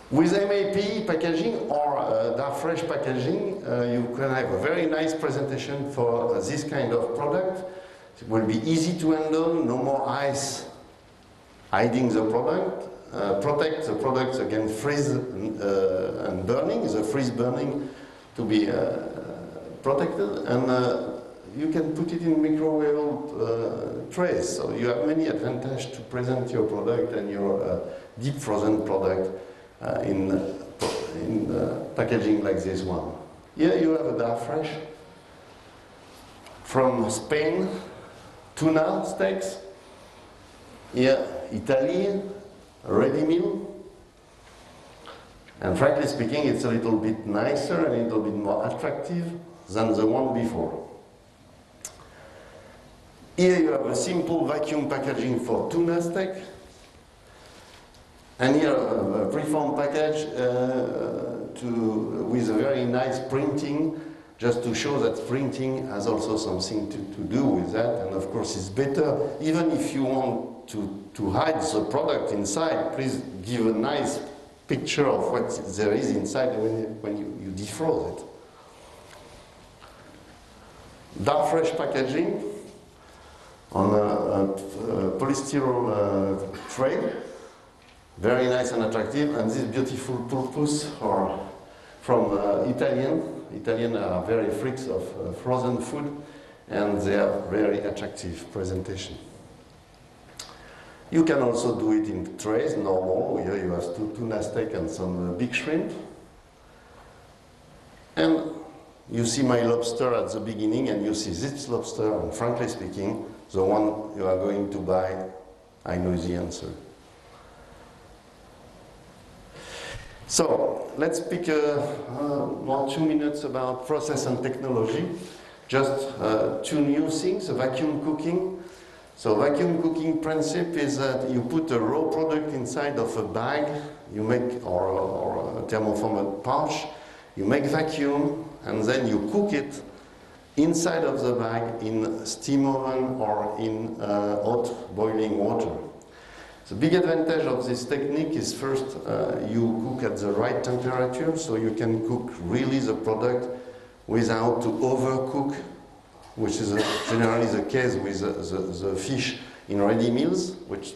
With MAP packaging or dark fresh packaging, you can have a very nice presentation for this kind of product. It will be easy to handle, no more ice hiding the product, protect the products against freeze and burning, the freeze burning to be protected, and you can put it in microwave trays. So you have many advantages to present your product and your deep frozen product in packaging like this one. Here you have a dark fresh from Spain, tuna steaks. Here, Italy, ready meal. And frankly speaking, it's a little bit nicer and a little bit more attractive than the one before. Here you have a simple vacuum packaging for tuna steak. And here a preformed package with a very nice printing, just to show that printing has also something to do with that. And of course it's better, even if you want to hide the product inside, please give a nice picture of what there is inside when you defrost it. Dark fresh packaging on a polystyrene tray. Very nice and attractive, and this beautiful purpose are from Italian are very freaks of frozen food, and they have very attractive presentation. You can also do it in trays, normal. Here you have tuna steak and some big shrimp. And you see my lobster at the beginning, and you see this lobster, and frankly speaking, the one you are going to buy, I know the answer. So, let's speak more 2 minutes about process and technology. Just 2 new things, vacuum cooking. So vacuum cooking principle is that you put a raw product inside of a bag, you make, or a thermoformed pouch, you make vacuum, and then you cook it inside of the bag in steam oven or in hot boiling water. The big advantage of this technique is first, you cook at the right temperature, so you can cook really the product without to overcook, which is generally the case with the fish in ready meals, which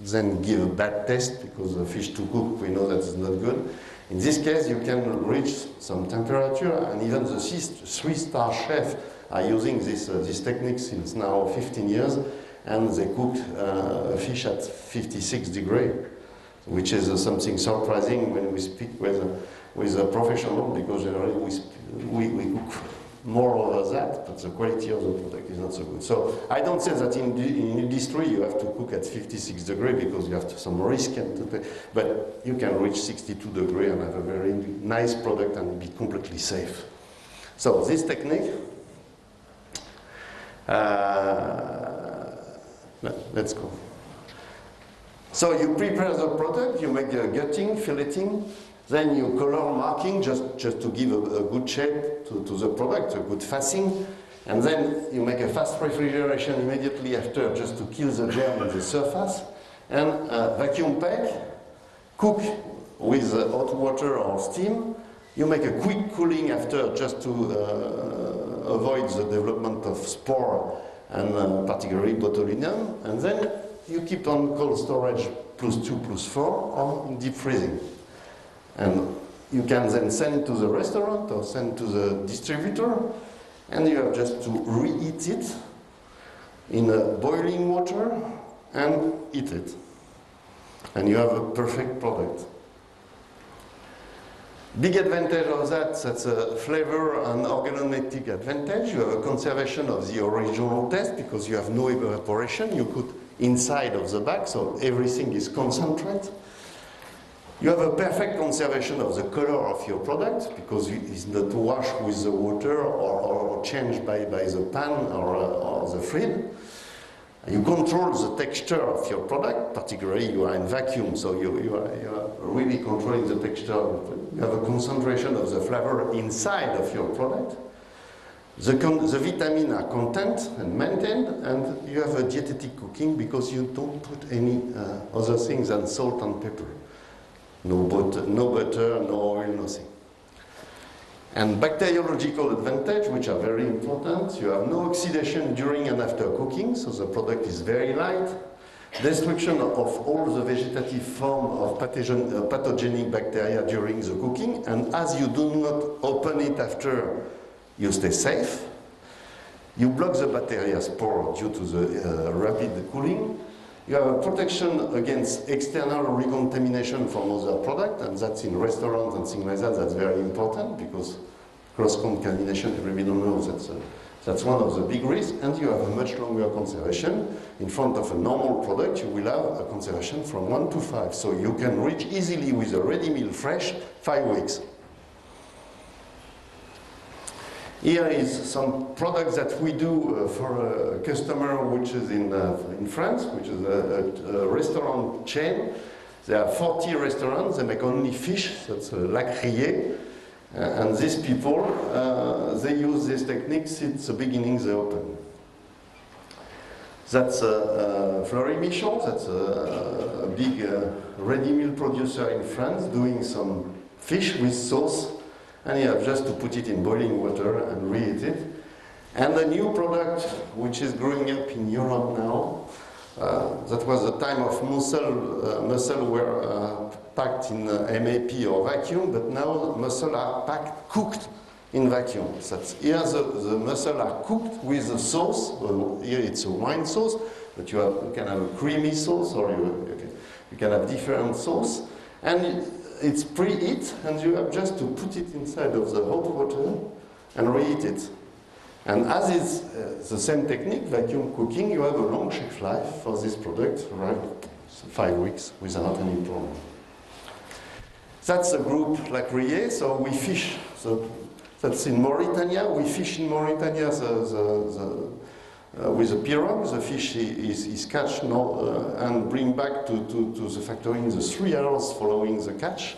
then give a bad taste because the fish to cook, we know that is not good. In this case, you can reach some temperature, and even the 3-star chefs are using this technique since now 15 years. And they cook fish at 56 degrees, which is something surprising when we speak with a professional, because generally we cook more over that, but the quality of the product is not so good. So I don't say that in industry you have to cook at 56 degrees because you have some risk to pay, but you can reach 62 degrees and have a very nice product and be completely safe. So this technique, let's go. So you prepare the product, you make the gutting, filleting, then you color marking just to give a good shape to the product, a good facing, and then you make a fast refrigeration immediately after just to kill the germ on the surface, and vacuum pack, cook with hot water or steam. You make a quick cooling after just to avoid the development of spore and particularly botulinum, and then you keep on cold storage +2, +4, or in deep freezing. And you can then send to the restaurant or send to the distributor, and you have just to reheat it in boiling water and eat it. And you have a perfect product. Big advantage of that's a flavor and organoleptic advantage. You have a conservation of the original taste because you have no evaporation. You put inside of the bag, so everything is concentrate. You have a perfect conservation of the color of your product because it's not washed with the water or changed by the pan or the fluid. You control the texture of your product, particularly you are in vacuum, so you are really controlling the texture. You have a concentration of the flavor inside of your product. The vitamins are content and maintained, and you have a dietetic cooking because you don't put any other things than salt and pepper. no butter, no oil, nothing. And bacteriological advantage, which are very important. You have no oxidation during and after cooking, so the product is very light. Destruction of all the vegetative form of pathogenic bacteria during the cooking, and as you do not open it after, you stay safe. You block the bacteria spore due to the rapid cooling. You have a protection against external recontamination from other products, and that's in restaurants and things like that. That's very important because cross-contamination, everybody knows that's one of the big risks, and you have a much longer conservation. In front of a normal product, you will have a conservation from 1 to 5. So you can reach easily with a ready meal fresh 5 weeks. Here is some products that we do for a customer which is in France, which is a restaurant chain. There are 40 restaurants, they make only fish, that's lac rillé. And these people, they use this technique since the beginning they open. That's Fleury Michon, that's a big ready meal producer in France doing some fish with sauce. And you have just to put it in boiling water and reheat it. And a new product which is growing up in Europe now, that was the time of mussel were packed in MAP or vacuum, but now mussel are packed, cooked in vacuum. So here the mussel are cooked with a sauce. Here it's a wine sauce, but you can have a creamy sauce, or you can have different sauce. And it's preheat, and you have just to put it inside of the hot water and reheat it. And as it's the same technique, vacuum cooking, you have a long shelf life for this product, right? 5 weeks without any problem. That's a group like Rie, so we fish. So that's in Mauritania. We fish in Mauritania with a pirogue. The fish is catch and bring back to the factory in the 3 hours following the catch.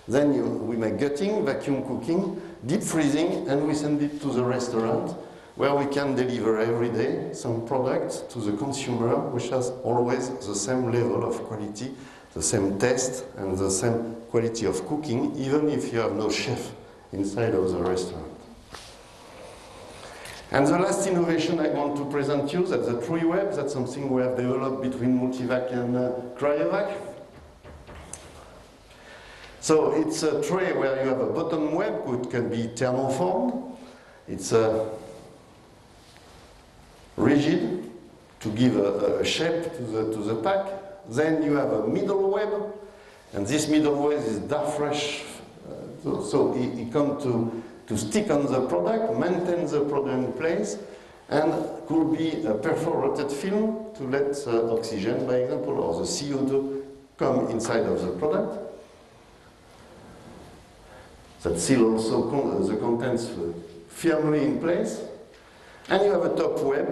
Then we make gutting, vacuum cooking, deep freezing, and we send it to the restaurant where we can deliver every day some product to the consumer which has always the same level of quality, the same taste, and the same quality of cooking, even if you have no chef inside of the restaurant. And the last innovation I want to present you, that's the TrueWeb. That's something we have developed between Multivac and Cryovac. So it's a tray where you have a bottom web, which can be thermoformed. It's rigid to give a shape to the pack. Then you have a middle web, and this middle web is dark fresh, so it comes to stick on the product, maintain the product in place, and could be a perforated film to let oxygen, by example, or the CO2 come inside of the product. That seal also the contents firmly in place. And you have a top web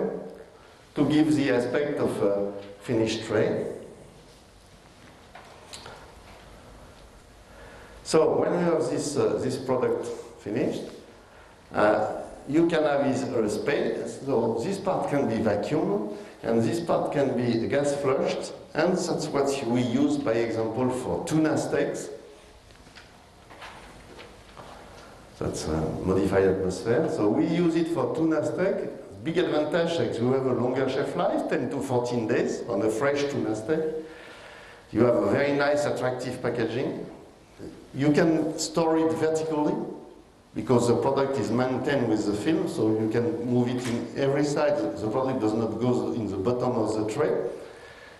to give the aspect of a finished tray. So when you have this product finished, you can have a space. So this part can be vacuumed, and this part can be gas flushed, and that's what we use, by example, for tuna steaks. That's a modified atmosphere. So we use it for tuna steak. Big advantage is you have a longer shelf life, 10 to 14 days on a fresh tuna steak. You have a very nice, attractive packaging. You can store it vertically because the product is maintained with the film, so you can move it in every side. The product does not go in the bottom of the tray.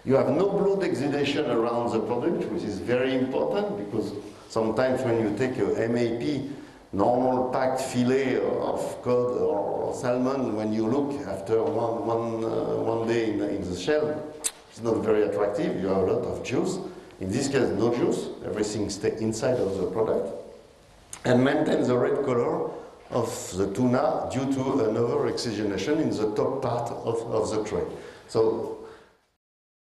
You have no blood exudation around the product, which is very important because sometimes when you take a MAP, normal packed fillet of cod or salmon, when you look after one day in the shell, it's not very attractive. You have a lot of juice. In this case, no juice. Everything stays inside of the product. And maintain the red color of the tuna due to an over-oxygenation in the top part of the tray. So